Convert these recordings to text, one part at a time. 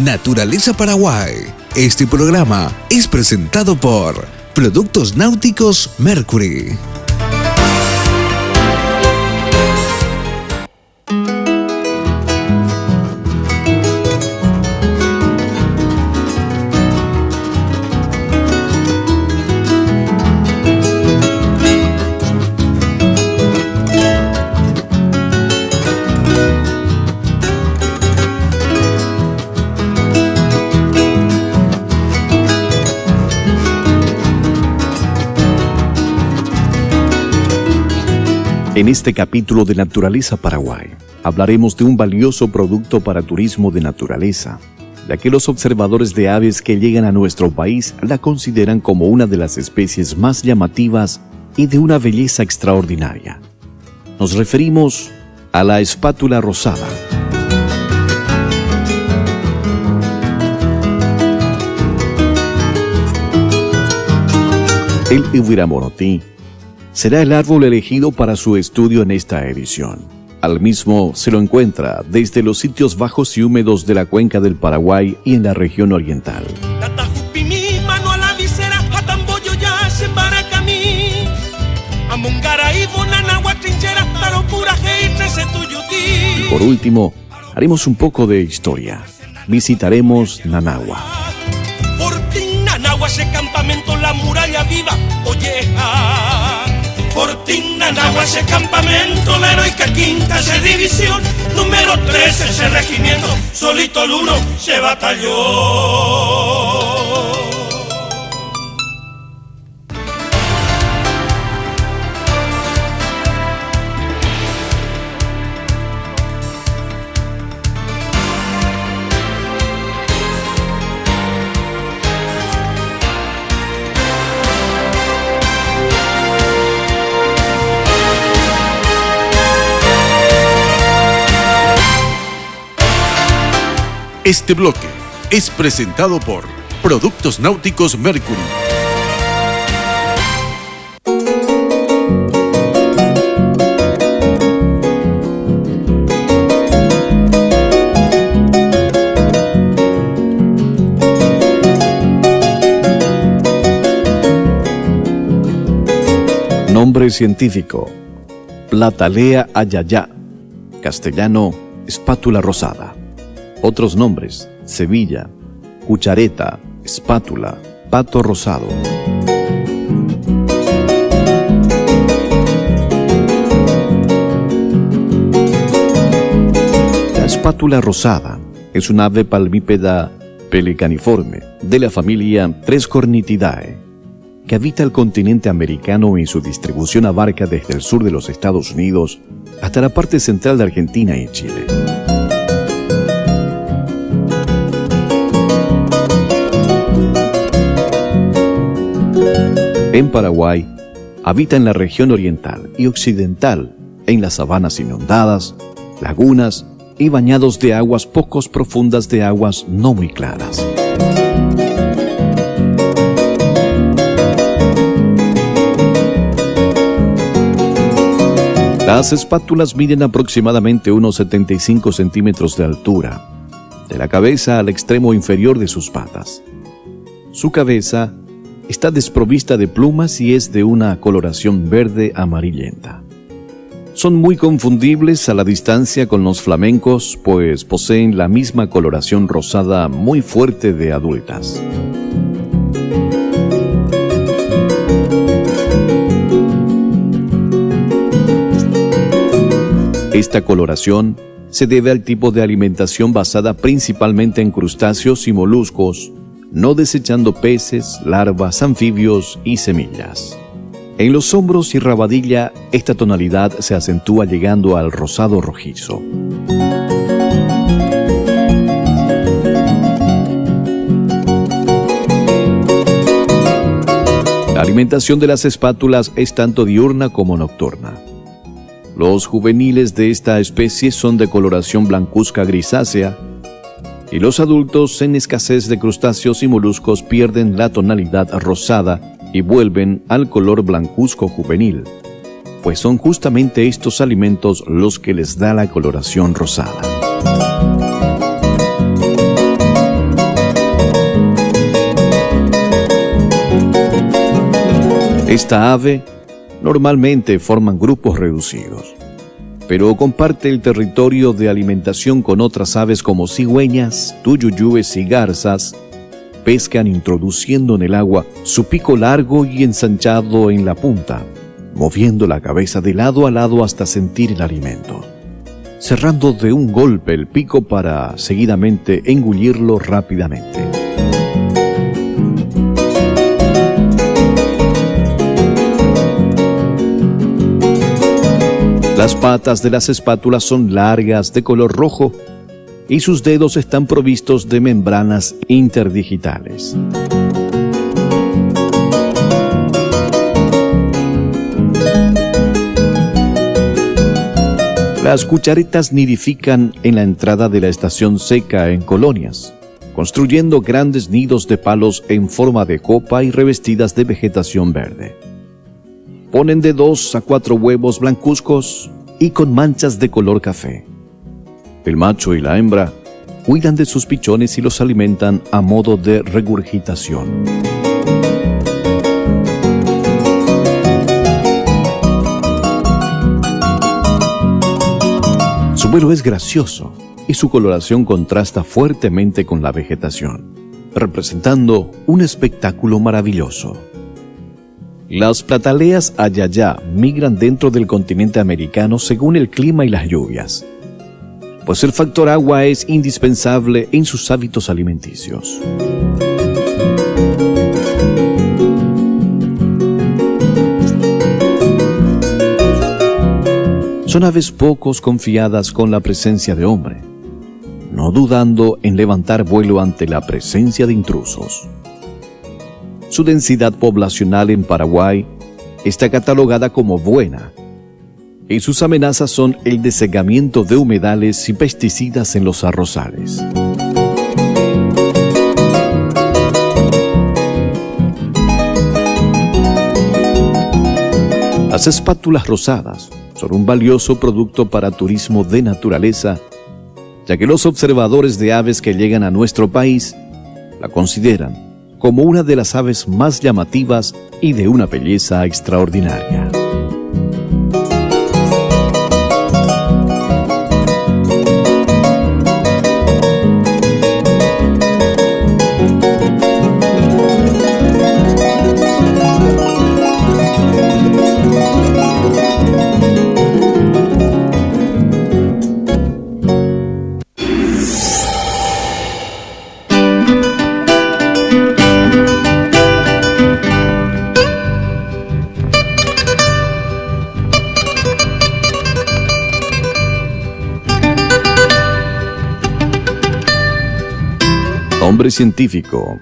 Naturaleza Paraguay. Este programa es presentado por Productos Náuticos Mercury. En este capítulo de Naturaleza Paraguay, hablaremos de un valioso producto para turismo de naturaleza, ya que los observadores de aves que llegan a nuestro país la consideran como una de las especies más llamativas y de una belleza extraordinaria. Nos referimos a la espátula rosada. El Ibiramonotí será el árbol elegido para su estudio en esta edición. Al mismo se lo encuentra desde los sitios bajos y húmedos de la cuenca del Paraguay y en la región oriental. Y por último, haremos un poco de historia. Visitaremos Nanagua. Nanagua, ese campamento, la muralla viva, Olleja. Fortín, Nanagua, ese campamento, la heroica quinta, esa división, número 13, ese regimiento, solito el 1, se batalló. Este bloque es presentado por Productos Náuticos Mercury. Nombre científico: Platalea ayayá, castellano, espátula rosada. Otros nombres: Sevilla, cuchareta, espátula, pato rosado. La espátula rosada es un ave palmípeda pelecaniforme de la familia Trescornitidae, que habita el continente americano y su distribución abarca desde el sur de los Estados Unidos hasta la parte central de Argentina y Chile. En Paraguay, habita en la región oriental y occidental, en las sabanas inundadas, lagunas y bañados de aguas poco profundas de aguas no muy claras. Las espátulas miden aproximadamente unos 75 centímetros de altura, de la cabeza al extremo inferior de sus patas. Su cabeza está desprovista de plumas y es de una coloración verde amarillenta. Son muy confundibles a la distancia con los flamencos, pues poseen la misma coloración rosada muy fuerte de adultas. Esta coloración se debe al tipo de alimentación basada principalmente en crustáceos y moluscos, no desechando peces, larvas, anfibios y semillas. En los hombros y rabadilla, esta tonalidad se acentúa llegando al rosado rojizo. La alimentación de las espátulas es tanto diurna como nocturna. Los juveniles de esta especie son de coloración blancuzca grisácea, y los adultos en escasez de crustáceos y moluscos pierden la tonalidad rosada y vuelven al color blancuzco juvenil, pues son justamente estos alimentos los que les da la coloración rosada. Esta ave normalmente forman grupos reducidos, pero comparte el territorio de alimentación con otras aves como cigüeñas, tuyuyúes y garzas. Pescan introduciendo en el agua su pico largo y ensanchado en la punta, moviendo la cabeza de lado a lado hasta sentir el alimento, cerrando de un golpe el pico para seguidamente engullirlo rápidamente. Las patas de las espátulas son largas, de color rojo, y sus dedos están provistos de membranas interdigitales. Las cucharetas nidifican en la entrada de la estación seca en colonias, construyendo grandes nidos de palos en forma de copa y revestidas de vegetación verde. Ponen de 2 a 4 huevos blancuzcos y con manchas de color café. El macho y la hembra cuidan de sus pichones y los alimentan a modo de regurgitación. Su vuelo es gracioso y su coloración contrasta fuertemente con la vegetación, representando un espectáculo maravilloso. Las plataleas ayayá migran dentro del continente americano según el clima y las lluvias, pues el factor agua es indispensable en sus hábitos alimenticios. Son aves poco confiadas con la presencia de hombre, no dudando en levantar vuelo ante la presencia de intrusos. Su densidad poblacional en Paraguay está catalogada como buena, y sus amenazas son el desegamiento de humedales y pesticidas en los arrozales. Las espátulas rosadas son un valioso producto para turismo de naturaleza, ya que los observadores de aves que llegan a nuestro país la consideran como una de las aves más llamativas y de una belleza extraordinaria. Nombre científico: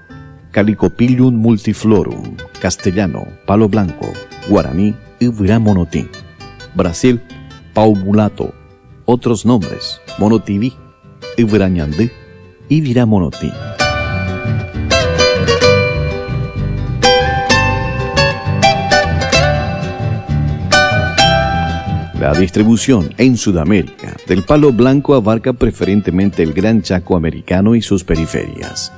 Calicopilium multiflorum, castellano, palo blanco, guaraní, Ibirá monotí. Brasil, pau mulato. Otros nombres: monotiví, Ibirá ñandí, Ibirá monotí. La distribución en Sudamérica del palo blanco abarca preferentemente el Gran Chaco americano y sus periferias.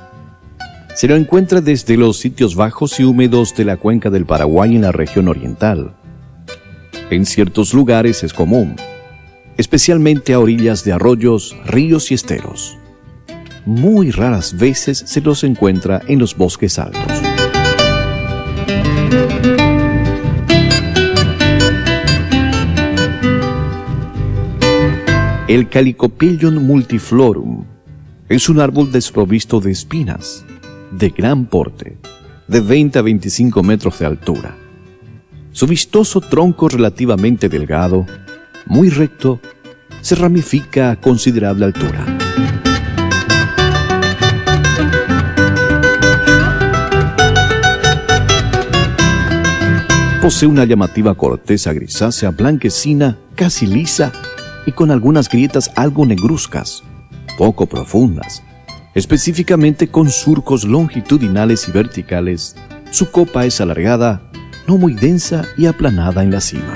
Se lo encuentra desde los sitios bajos y húmedos de la cuenca del Paraguay en la región oriental. En ciertos lugares es común, especialmente a orillas de arroyos, ríos y esteros. Muy raras veces se los encuentra en los bosques altos. El Calicopilium multiflorum es un árbol desprovisto de espinas, de gran porte, de 20 a 25 metros de altura. Su vistoso tronco relativamente delgado, muy recto, se ramifica a considerable altura. Posee una llamativa corteza grisácea blanquecina, casi lisa, y con algunas grietas algo negruzcas, poco profundas, específicamente con surcos longitudinales y verticales. Su copa es alargada, no muy densa y aplanada en la cima.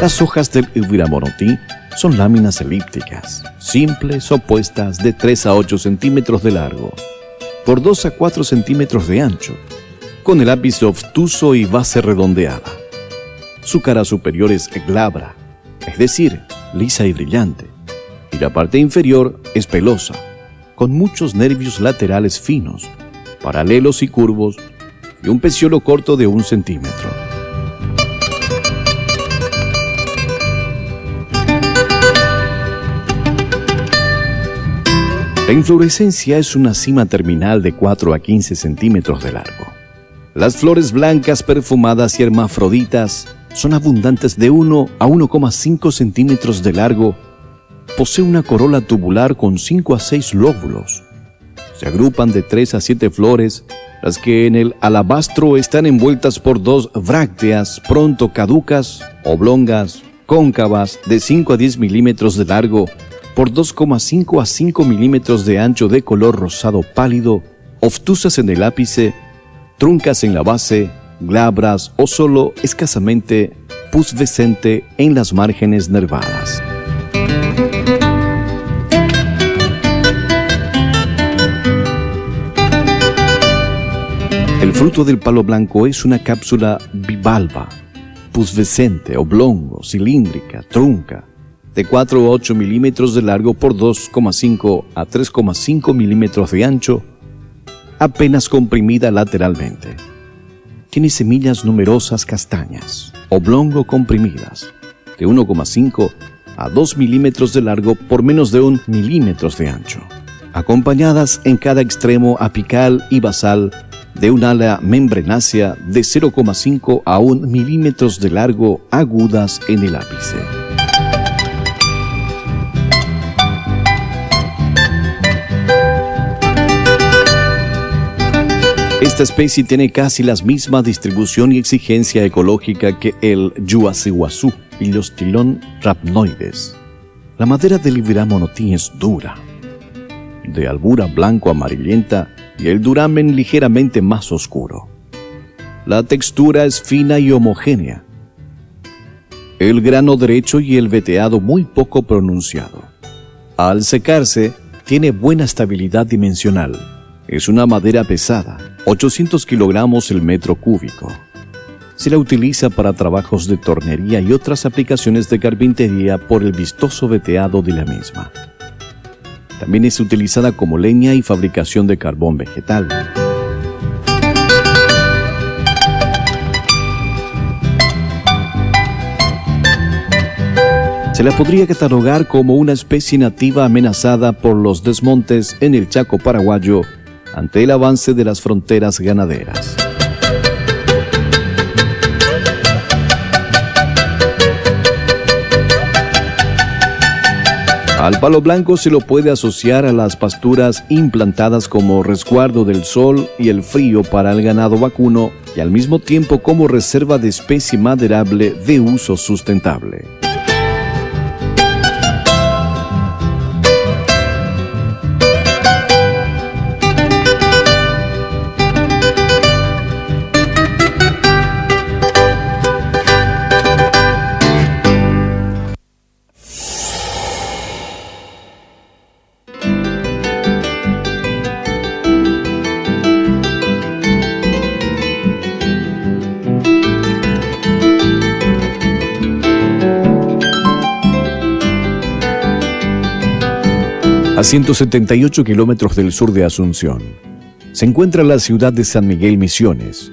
Las hojas del Ibirá monotí Son láminas elípticas, simples o opuestas de 3 a 8 centímetros de largo, por 2 a 4 centímetros de ancho, con el ápice obtuso y base redondeada. Su cara superior es glabra, es decir, lisa y brillante, y la parte inferior es pelosa, con muchos nervios laterales finos, paralelos y curvos, y un peciolo corto de 1 centímetro. La inflorescencia es una cima terminal de 4 a 15 centímetros de largo. Las flores blancas, perfumadas y hermafroditas son abundantes de 1 a 1,5 centímetros de largo. Posee una corola tubular con 5 a 6 lóbulos. Se agrupan de 3 a 7 flores, las que en el alabastro están envueltas por 2 brácteas pronto caducas, oblongas, cóncavas, de 5 a 10 milímetros de largo, por 2,5 a 5 milímetros de ancho, de color rosado pálido, obtusas en el ápice, truncas en la base, glabras o solo escasamente pubescente en las márgenes nervadas. El fruto del palo blanco es una cápsula bivalva, pubescente, oblongo, cilíndrica, trunca, de 4 a 8 milímetros de largo por 2,5 a 3,5 milímetros de ancho, apenas comprimida lateralmente. Tiene semillas numerosas castañas, oblongo comprimidas, de 1,5 a 2 milímetros de largo por menos de 1 milímetro de ancho, acompañadas en cada extremo apical y basal de un ala membranácea de 0,5 a 1 milímetros de largo, agudas en el ápice. Esta especie tiene casi la misma distribución y exigencia ecológica que el Yuaseguazú y los Tilón rhamnoides. La madera del Iberamonotí es dura, de albura blanco-amarillenta, y el duramen ligeramente más oscuro. La textura es fina y homogénea. El grano derecho y el veteado muy poco pronunciado. Al secarse, tiene buena estabilidad dimensional. Es una madera pesada, 800 kilogramos el metro cúbico. Se la utiliza para trabajos de tornería y otras aplicaciones de carpintería por el vistoso veteado de la misma. También es utilizada como leña y fabricación de carbón vegetal. Se la podría catalogar como una especie nativa amenazada por los desmontes en el Chaco paraguayo ante el avance de las fronteras ganaderas. Al palo blanco se lo puede asociar a las pasturas implantadas como resguardo del sol y el frío para el ganado vacuno y al mismo tiempo como reserva de especie maderable de uso sustentable. A 178 kilómetros del sur de Asunción, se encuentra la ciudad de San Miguel Misiones.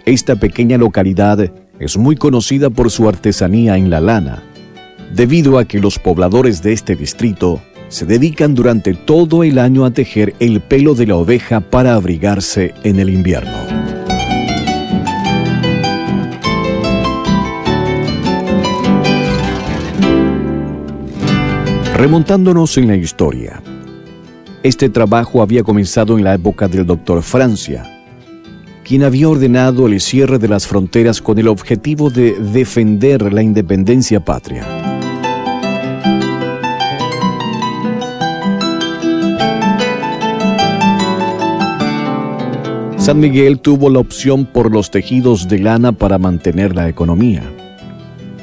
Esta pequeña localidad es muy conocida por su artesanía en la lana, debido a que los pobladores de este distrito se dedican durante todo el año a tejer el pelo de la oveja para abrigarse en el invierno. Remontándonos en la historia, este trabajo había comenzado en la época del doctor Francia, quien había ordenado el cierre de las fronteras con el objetivo de defender la independencia patria. San Miguel tuvo la opción por los tejidos de lana para mantener la economía.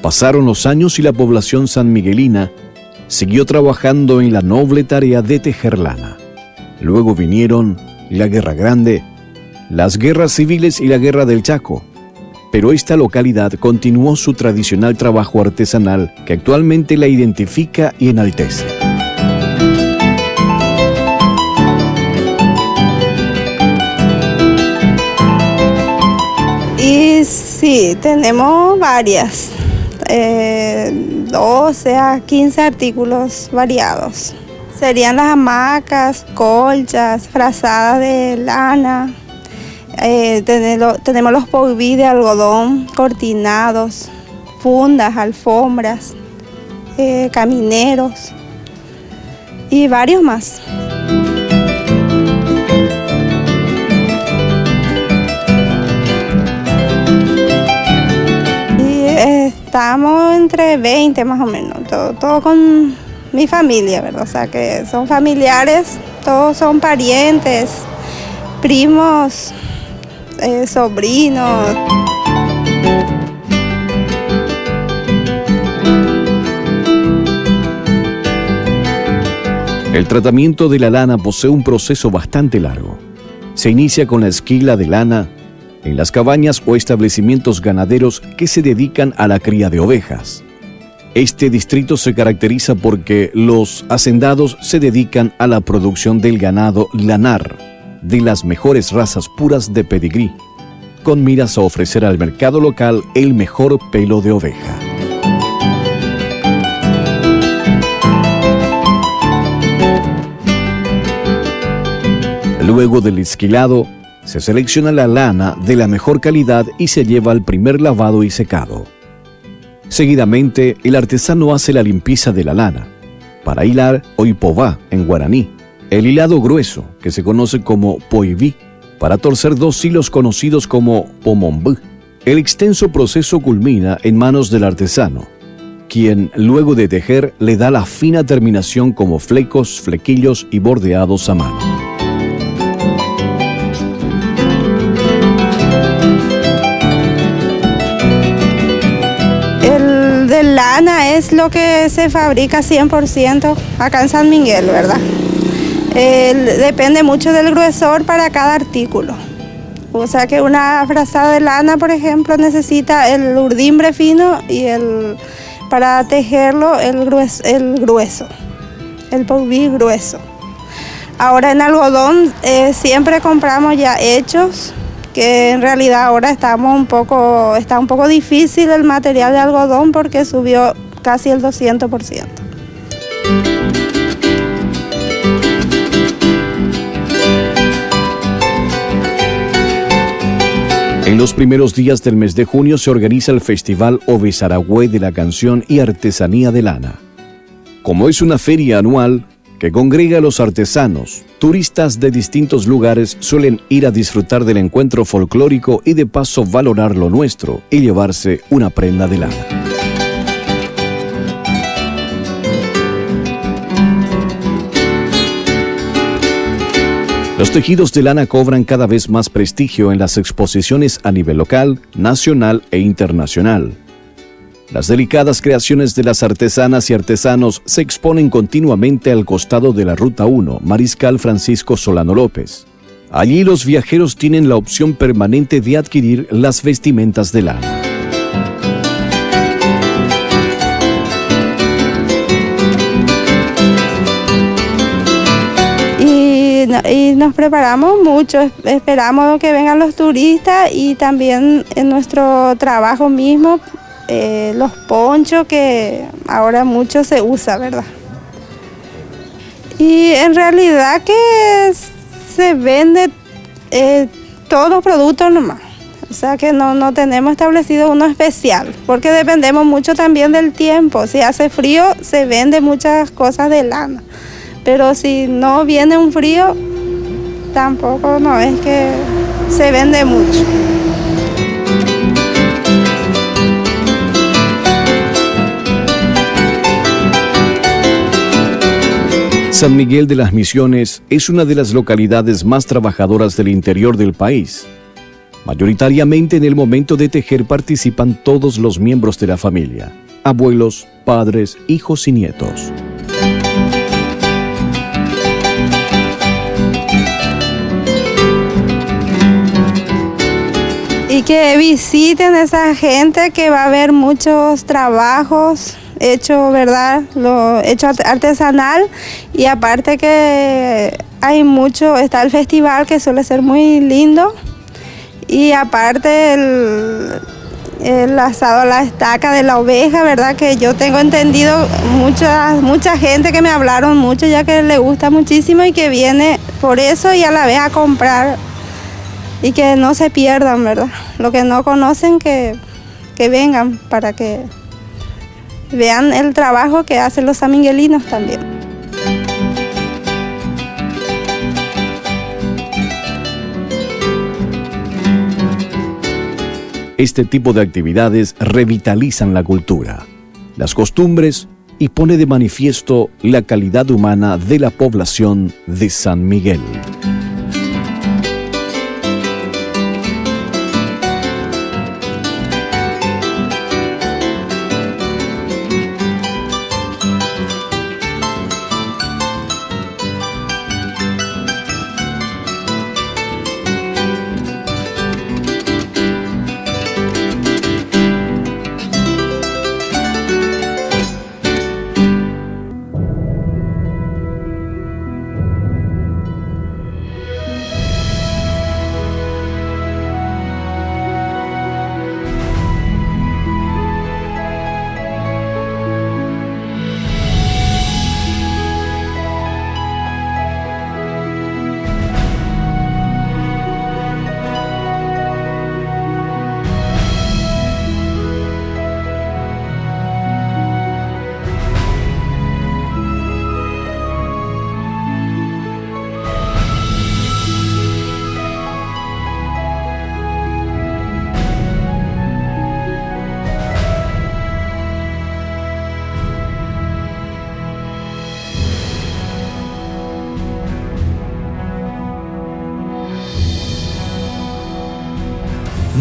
Pasaron los años y la población sanmiguelina siguió trabajando en la noble tarea de tejer lana. Luego vinieron la Guerra Grande, las guerras civiles y la Guerra del Chaco, pero esta localidad continuó su tradicional trabajo artesanal que actualmente la identifica y enaltece. Y sí, tenemos varias, 12 a 15 artículos variados. Serían las hamacas, colchas, frazadas de lana. Tenemos los poiví de algodón, cortinados, fundas, alfombras, camineros y varios más. Y estamos entre 20 más o menos, todo con mi familia, ¿verdad? O sea que son familiares, todos son parientes, primos, sobrinos. El tratamiento de la lana posee un proceso bastante largo. Se inicia con la esquila de lana en las cabañas o establecimientos ganaderos que se dedican a la cría de ovejas. Este distrito se caracteriza porque los hacendados se dedican a la producción del ganado lanar, de las mejores razas puras de pedigrí, con miras a ofrecer al mercado local el mejor pelo de oveja. Luego del esquilado, se selecciona la lana de la mejor calidad y se lleva al primer lavado y secado. Seguidamente, el artesano hace la limpieza de la lana, para hilar oipobá en guaraní, el hilado grueso, que se conoce como poiví, para torcer dos hilos conocidos como pomombú. El extenso proceso culmina en manos del artesano, quien luego de tejer le da la fina terminación como flecos, flequillos y bordeados a mano. De lana es lo que se fabrica 100% acá en San Miguel, ¿verdad? Depende mucho del gruesor para cada artículo. O sea que una frazada de lana, por ejemplo, necesita el urdimbre fino y para tejerlo el grueso, el poiví grueso. Ahora en algodón siempre compramos ya hechos, que en realidad ahora está un poco difícil el material de algodón porque subió casi el 200%. En los primeros días del mes de junio se organiza el Festival Ovezaragüe de la Canción y Artesanía de Lana. Como es una feria anual que congrega a los artesanos, turistas de distintos lugares suelen ir a disfrutar del encuentro folclórico y de paso valorar lo nuestro y llevarse una prenda de lana. Los tejidos de lana cobran cada vez más prestigio en las exposiciones a nivel local, nacional e internacional. Las delicadas creaciones de las artesanas y artesanos se exponen continuamente al costado de la Ruta 1, Mariscal Francisco Solano López. Allí los viajeros tienen la opción permanente de adquirir las vestimentas de lana. Y nos preparamos mucho, esperamos que vengan los turistas y también en nuestro trabajo mismo, los ponchos que ahora mucho se usa, ¿verdad? Y en realidad que se vende todos los productos nomás, o sea que no tenemos establecido uno especial, porque dependemos mucho también del tiempo. Si hace frío se vende muchas cosas de lana, pero si no viene un frío, tampoco no es que se vende mucho. San Miguel de las Misiones es una de las localidades más trabajadoras del interior del país. Mayoritariamente en el momento de tejer participan todos los miembros de la familia, abuelos, padres, hijos y nietos. que visiten a esa gente, que va a haber muchos trabajos hechos, ¿verdad? Lo hecho artesanal, y aparte que hay mucho, está el festival que suele ser muy lindo, y aparte el asado a la estaca de la oveja, ¿verdad? Que yo tengo entendido mucha gente que me hablaron mucho, ya que le gusta muchísimo y que viene por eso y a la vez a comprar, y que no se pierdan, ¿verdad? Lo que no conocen, que vengan para que vean el trabajo que hacen los sanmiguelinos también. Este tipo de actividades revitalizan la cultura, las costumbres y pone de manifiesto la calidad humana de la población de San Miguel.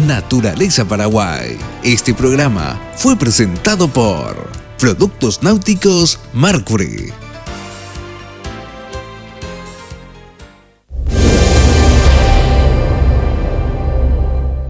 Naturaleza Paraguay. Este programa fue presentado por Productos Náuticos Mercury.